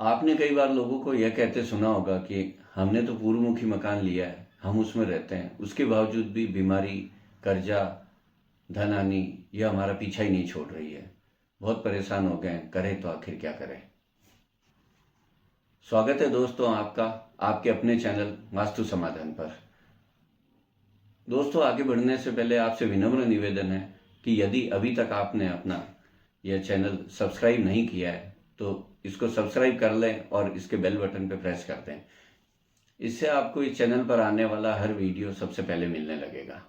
आपने कई बार लोगों को यह कहते सुना होगा कि हमने तो पूर्वमुखी मकान लिया है, हम उसमें रहते हैं, उसके बावजूद भी बीमारी, कर्जा, धन हानि यह हमारा पीछा ही नहीं छोड़ रही है। बहुत परेशान हो गए हैं, करें तो आखिर क्या करें। स्वागत है दोस्तों आपका आपके अपने चैनल वास्तु समाधान पर। दोस्तों, आगे बढ़ने से पहले आपसे विनम्र निवेदन है कि यदि अभी तक आपने अपना यह चैनल सब्सक्राइब नहीं किया है तो इसको सब्सक्राइब कर लें और इसके बेल बटन पर प्रेस कर दें। इससे आपको इस चैनल पर आने वाला हर वीडियो सबसे पहले मिलने लगेगा।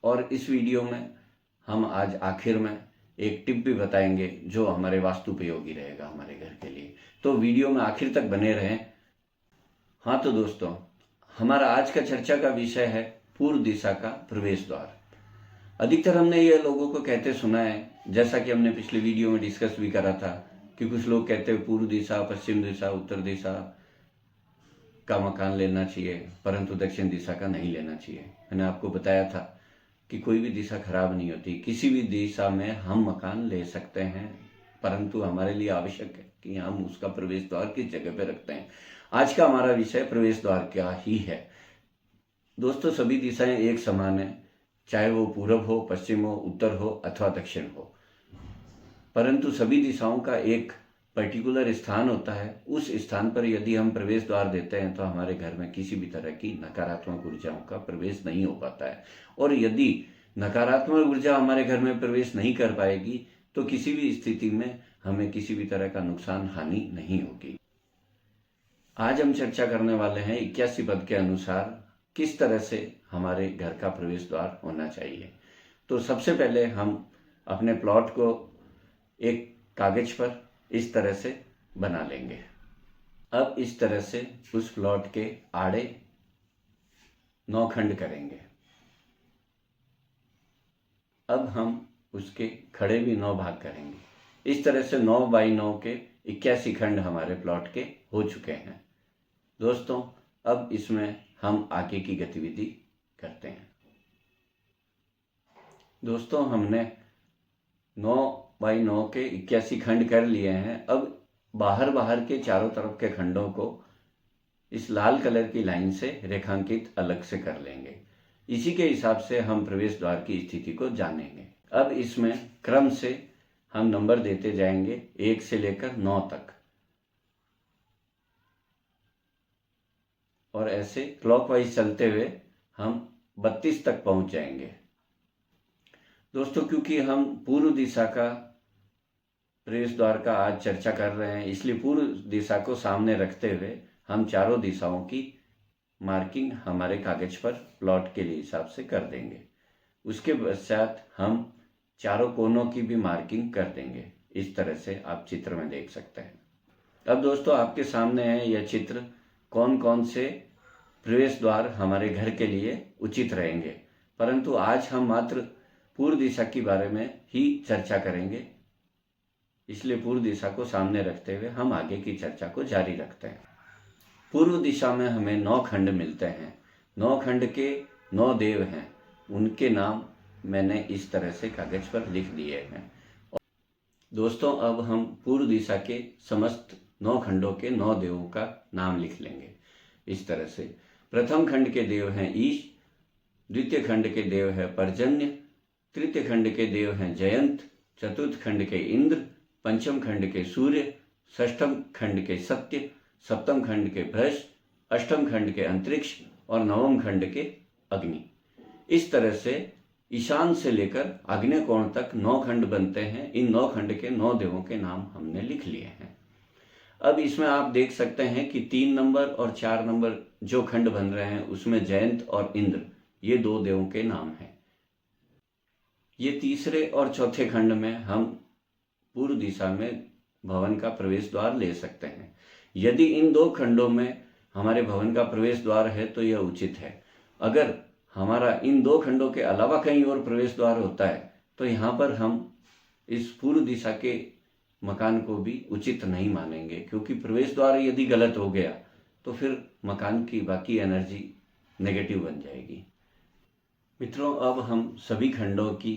और इस वीडियो में हम आज आखिर में एक टिप भी बताएंगे जो हमारे वास्तु उपयोगी रहेगा हमारे घर के लिए। तो वीडियो में आखिर तक बने रहें। हाँ तो दोस्तों, हमारा आज का चर्चा का विषय है पूर्व दिशा का प्रवेश द्वार। अधिकतर हमने ये लोगों को कहते सुना है, जैसा कि हमने पिछले वीडियो में डिस्कस भी करा था कि कुछ लोग कहते हैं पूर्व दिशा, पश्चिम दिशा, उत्तर दिशा का मकान लेना चाहिए, परंतु दक्षिण दिशा का नहीं लेना चाहिए। मैंने आपको बताया था कि कोई भी दिशा खराब नहीं होती, किसी भी दिशा में हम मकान ले सकते हैं, परंतु हमारे लिए आवश्यक है कि हम उसका प्रवेश द्वार किस जगह पे रखते हैं। आज का हमारा विषय प्रवेश द्वार क्या ही है। दोस्तों, सभी दिशाएं एक समान है, चाहे वो पूरब हो, पश्चिम हो, उत्तर हो अथवा दक्षिण हो, परंतु सभी दिशाओं का एक पर्टिकुलर स्थान होता है। उस स्थान पर यदि हम प्रवेश द्वार देते हैं तो हमारे घर में किसी भी तरह की नकारात्मक ऊर्जाओं का प्रवेश नहीं हो पाता है। और यदि नकारात्मक ऊर्जा हमारे घर में प्रवेश नहीं कर पाएगी तो किसी भी स्थिति में हमें किसी भी तरह का नुकसान, हानि नहीं होगी। आज हम चर्चा करने वाले हैं 81 पद के अनुसार किस तरह से हमारे घर का प्रवेश द्वार होना चाहिए। तो सबसे पहले हम अपने प्लॉट को एक कागज पर इस तरह से बना लेंगे। अब इस तरह से उस प्लॉट के आड़े 9 खंड करेंगे। अब हम उसके खड़े भी 9 भाग करेंगे। इस तरह से 9 बाई 9 के 81 खंड हमारे प्लॉट के हो चुके हैं। दोस्तों, अब इसमें हम आगे की गतिविधि करते हैं। दोस्तों, हमने 9 बाई 9 के 81 खंड कर लिए हैं। अब बाहर के चारों तरफ के खंडों को इस लाल कलर की लाइन से रेखांकित अलग से कर लेंगे। इसी के हिसाब से हम प्रवेश द्वार की स्थिति को जानेंगे। अब इसमें क्रम से हम नंबर देते जाएंगे 1 से लेकर 9 तक, और ऐसे क्लॉकवाइज चलते हुए हम 32 तक पहुंच जाएंगे। दोस्तों, क्योंकि हम पूर्व दिशा का प्रवेश द्वार का आज चर्चा कर रहे हैं, इसलिए पूर्व दिशा को सामने रखते हुए हम चारों दिशाओं की मार्किंग हमारे कागज पर प्लॉट के लिए हिसाब से कर देंगे। उसके पश्चात हम चारों कोनों की भी मार्किंग कर देंगे। इस तरह से आप चित्र में देख सकते हैं। अब दोस्तों, आपके सामने है यह चित्र, कौन कौन से प्रवेश द्वार हमारे घर के लिए उचित रहेंगे। परंतु आज हम मात्र पूर्व दिशा के बारे में ही चर्चा करेंगे, इसलिए पूर्व दिशा को सामने रखते हुए हम आगे की चर्चा को जारी रखते हैं। पूर्व दिशा में हमें 9 खंड मिलते हैं। 9 खंड के 9 देव हैं, उनके नाम मैंने इस तरह से कागज पर लिख दिए हैं। दोस्तों, अब हम पूर्व दिशा के समस्त 9 खंडों के 9 देवों का नाम लिख लेंगे इस तरह से। प्रथम खंड के देव हैं ईश, द्वितीय खंड के देव है पर्जन्य, तृतीय खंड के देव हैं जयंत, चतुर्थ खंड के इंद्र, पंचम खंड के सूर्य, षष्ठम खंड के सत्य, सप्तम खंड के बृहस्पति, अष्टम खंड के अंतरिक्ष और नवम खंड के अग्नि। इस तरह से ईशान से लेकर आग्नेय कोण तक 9 खंड बनते हैं। इन 9 खंड के 9 देवों के नाम हमने लिख लिए हैं। अब इसमें आप देख सकते हैं कि 3 नंबर और 4 नंबर जो खंड बन रहे हैं उसमें जयंत और इंद्र, ये 2 देवों के नाम हैं। ये तीसरे और चौथे खंड में हम पूर्व दिशा में भवन का प्रवेश द्वार ले सकते हैं। यदि इन 2 खंडों में हमारे भवन का प्रवेश द्वार है तो यह उचित है। अगर हमारा इन 2 खंडों के अलावा कहीं और प्रवेश द्वार होता है तो यहाँ पर हम इस पूर्व दिशा के मकान को भी उचित नहीं मानेंगे, क्योंकि प्रवेश द्वार यदि गलत हो गया तो फिर मकान की बाकी एनर्जी नेगेटिव बन जाएगी। मित्रों, अब हम सभी खंडों की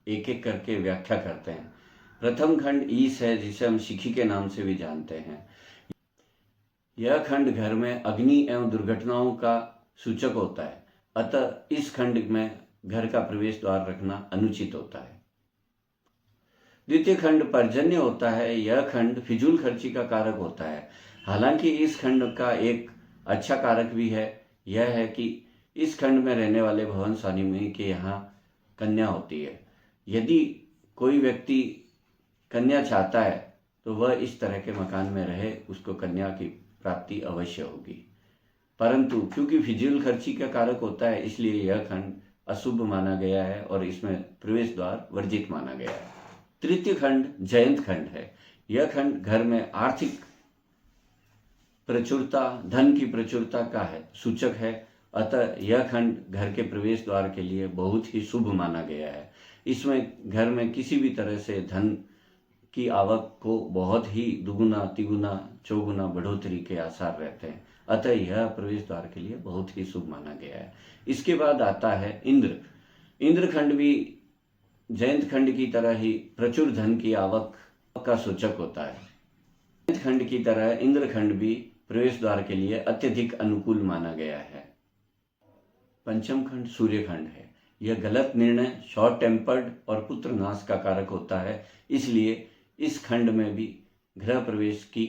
एक एक करके व्याख्या करते हैं। प्रथम खंड ईश है, जिसे हम शिखी के नाम से भी जानते हैं। यह खंड घर में अग्नि एवं दुर्घटनाओं का सूचक होता है, अतः इस खंड में घर का प्रवेश द्वार रखना अनुचित होता है। द्वितीय खंड पर्जन्य होता है। यह खंड फिजूल खर्ची का कारक होता है। हालांकि इस खंड का एक अच्छा कारक भी है, यह है कि इस खंड में रहने वाले भवन स्वामी के यहाँ कन्या होती है। यदि कोई व्यक्ति कन्या चाहता है तो वह इस तरह के मकान में रहे, उसको कन्या की प्राप्ति अवश्य होगी। परंतु क्योंकि फिजूल खर्ची का कारक होता है, इसलिए यह खंड अशुभ माना गया है और इसमें प्रवेश द्वार वर्जित माना गया है। तृतीय खंड जयंत खंड है। यह खंड घर में आर्थिक प्रचुरता, धन की प्रचुरता का है सूचक है, अतः यह खंड घर के प्रवेश द्वार के लिए बहुत ही शुभ माना गया है। इसमें घर में किसी भी तरह से धन की आवक को बहुत ही दुगुना, तिगुना, चौगुना बढ़ोतरी के आसार रहते हैं, अतः यह प्रवेश द्वार के लिए बहुत ही शुभ माना गया है। इसके बाद आता है इंद्र। इंद्र खंड भी जयंत खंड की तरह ही प्रचुर धन की आवक का सूचक होता है। जयंत खंड की तरह इंद्र खंड भी प्रवेश द्वार के लिए अत्यधिक अनुकूल माना गया है। पंचम खंड सूर्य खंड है। यह गलत निर्णय, शॉर्ट टेम्पर्ड और पुत्र नाश का कारक होता है, इसलिए इस खंड में भी गृह प्रवेश की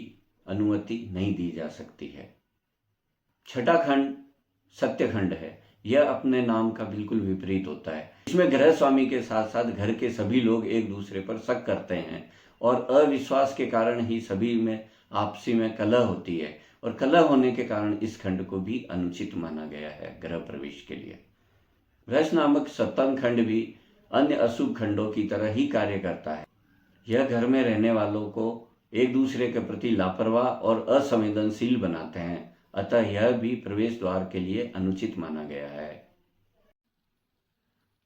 अनुमति नहीं दी जा सकती है। छठा खंड सत्य खंड है। यह अपने नाम का बिल्कुल विपरीत होता है। इसमें गृह स्वामी के साथ साथ घर के सभी लोग एक दूसरे पर शक करते हैं और अविश्वास के कारण ही सभी में आपसी में कलह होती है, और कलह होने के कारण इस खंड को भी अनुचित माना गया है गृह प्रवेश के लिए। भ्रष्ट नामक सप्तम खंड भी अन्य अशुभ खंडों की तरह ही कार्य करता है। यह घर में रहने वालों को एक दूसरे के प्रति लापरवाह और असंवेदनशील बनाते हैं, अतः यह भी प्रवेश द्वार के लिए अनुचित माना गया है।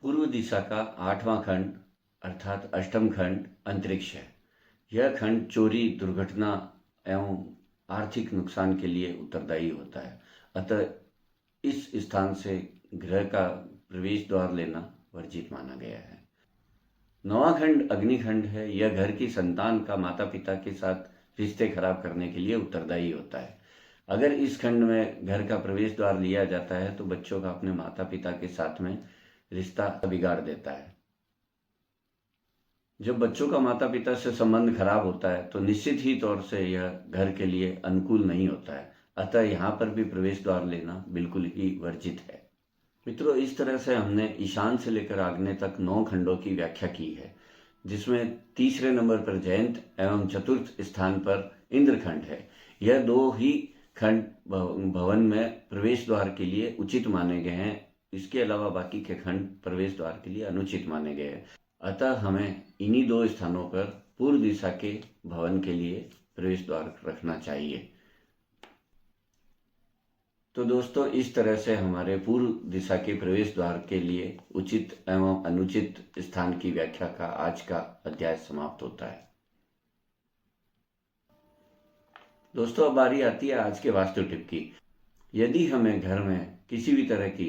पूर्व दिशा का आठवां खंड अर्थात अष्टम खंड अंतरिक्ष है। यह खंड चोरी, दुर्घटना एवं आर्थिक नुकसान के लिए उत्तरदायी होता है, अतः इस स्थान से गृह का प्रवेश द्वार लेना वर्जित माना गया है। नौवां खंड अग्निखंड है। यह घर की संतान का माता पिता के साथ रिश्ते खराब करने के लिए उत्तरदायी होता है। अगर इस खंड में घर का प्रवेश द्वार लिया जाता है तो बच्चों का अपने माता पिता के साथ में रिश्ता बिगाड़ देता है। जब बच्चों का माता पिता से संबंध खराब होता है तो निश्चित ही तौर से यह घर के लिए अनुकूल नहीं होता है, अतः यहाँ पर भी प्रवेश द्वार लेना बिल्कुल ही वर्जित है। मित्रों, इस तरह से हमने ईशान से लेकर आग्नेय तक 9 खंडों की व्याख्या की है, जिसमें तीसरे नंबर पर जयंत एवं चतुर्थ स्थान पर इंद्र खंड है। यह 2 ही खंड भवन में प्रवेश द्वार के लिए उचित माने गए हैं। इसके अलावा बाकी के खंड प्रवेश द्वार के लिए अनुचित माने गए हैं, अतः हमें इन्हीं 2 स्थानों पर पूर्व दिशा के भवन के लिए प्रवेश द्वार रखना चाहिए। तो दोस्तों, इस तरह से हमारे पूर्व दिशा के प्रवेश द्वार के लिए उचित एवं अनुचित स्थान की व्याख्या का आज का अध्याय समाप्त होता है। दोस्तों, अब बारी आती है आज के वास्तु टिप की। यदि हमें घर में किसी भी तरह की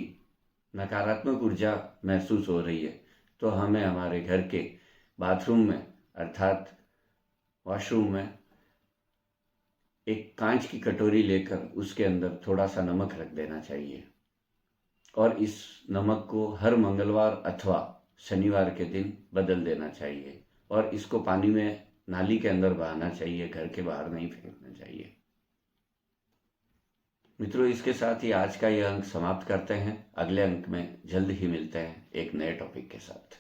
नकारात्मक ऊर्जा महसूस हो रही है तो हमें हमारे घर के बाथरूम में अर्थात वॉशरूम में एक कांच की कटोरी लेकर उसके अंदर थोड़ा सा नमक रख देना चाहिए, और इस नमक को हर मंगलवार अथवा शनिवार के दिन बदल देना चाहिए, और इसको पानी में नाली के अंदर बहाना चाहिए, घर के बाहर नहीं फेंकना चाहिए। मित्रों, इसके साथ ही आज का यह अंक समाप्त करते हैं। अगले अंक में जल्द ही मिलते हैं एक नए टॉपिक के साथ।